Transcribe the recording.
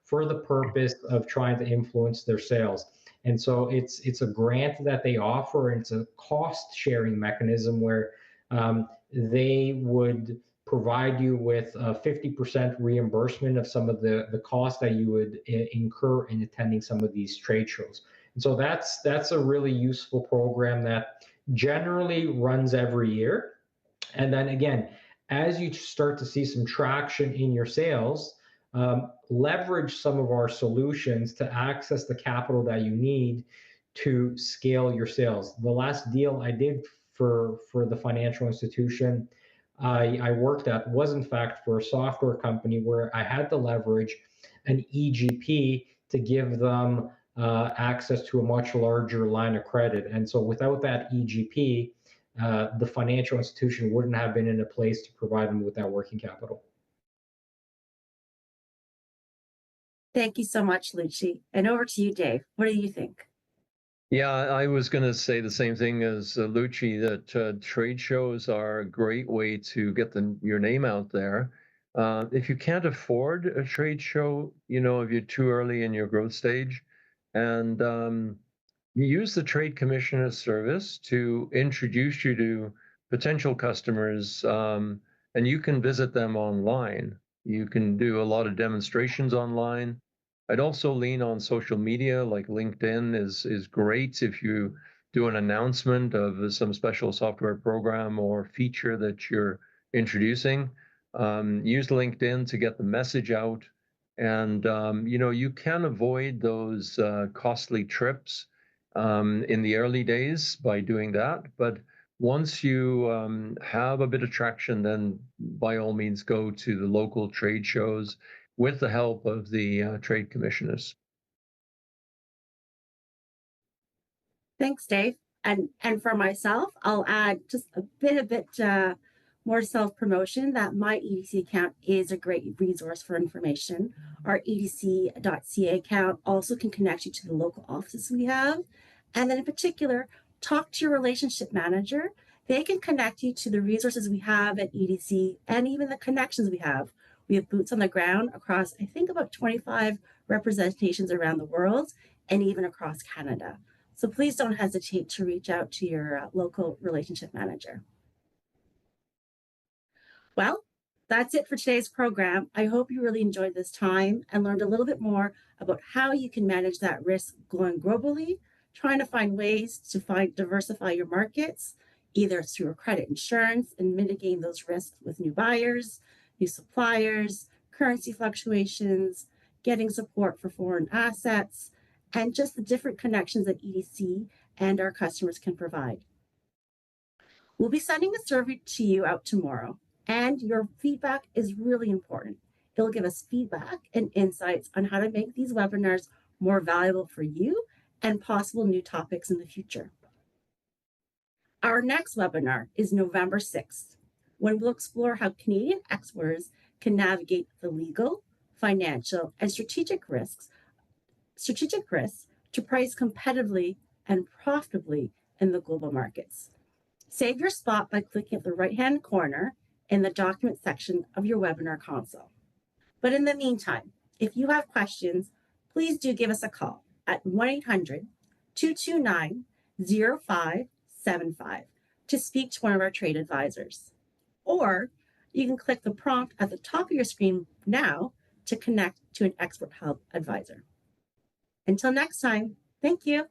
for the purpose of trying to influence their sales. And so it's a grant that they offer, and it's a cost sharing mechanism where they would provide you with a 50% reimbursement of some of the costs that you would incur in attending some of these trade shows. And so that's a really useful program that generally runs every year. And then again, as you start to see some traction in your sales, leverage some of our solutions to access the capital that you need to scale your sales. The last deal I did for the financial institution I worked at was in fact for a software company where I had to leverage an EGP to give them access to a much larger line of credit. And so without that EGP, the financial institution wouldn't have been in a place to provide them with that working capital. Thank you so much, Lucci. And over to you, Dave. What do you think? Yeah, I was going to say the same thing as Lucci, that trade shows are a great way to get your name out there. If you can't afford a trade show, if you're too early in your growth stage, and you use the Trade Commissioner service to introduce you to potential customers, and you can visit them online. You can do a lot of demonstrations online. I'd also lean on social media, like LinkedIn is great if you do an announcement of some special software program or feature that you're introducing. Use LinkedIn to get the message out. And, you can avoid those costly trips in the early days by doing that. But once you have a bit of traction, then by all means go to the local trade shows with the help of the trade commissioners. Thanks, Dave. And for myself, I'll add just a bit more self-promotion that my EDC account is a great resource for information. Our edc.ca account also can connect you to the local offices we have. And then in particular, talk to your relationship manager. They can connect you to the resources we have at EDC and even the connections we have. We have boots on the ground across, I think, about 25 representations around the world and even across Canada. So please don't hesitate to reach out to your local relationship manager. Well, that's it for today's program. I hope you really enjoyed this time and learned a little bit more about how you can manage that risk going globally, trying to find ways to diversify your markets, either through credit insurance and mitigating those risks with new buyers, new suppliers, currency fluctuations, getting support for foreign assets, and just the different connections that EDC and our customers can provide. We'll be sending a survey to you out tomorrow, and your feedback is really important. It'll give us feedback and insights on how to make these webinars more valuable for you and possible new topics in the future. Our next webinar is November 6th, when we'll explore how Canadian exporters can navigate the legal, financial, and strategic risks to price competitively and profitably in the global markets. Save your spot by clicking at the right-hand corner in the document section of your webinar console. But in the meantime, if you have questions, please do give us a call at 1-800-229-0575 to speak to one of our trade advisors. Or you can click the prompt at the top of your screen now to connect to an Export Hub advisor. Until next time, thank you.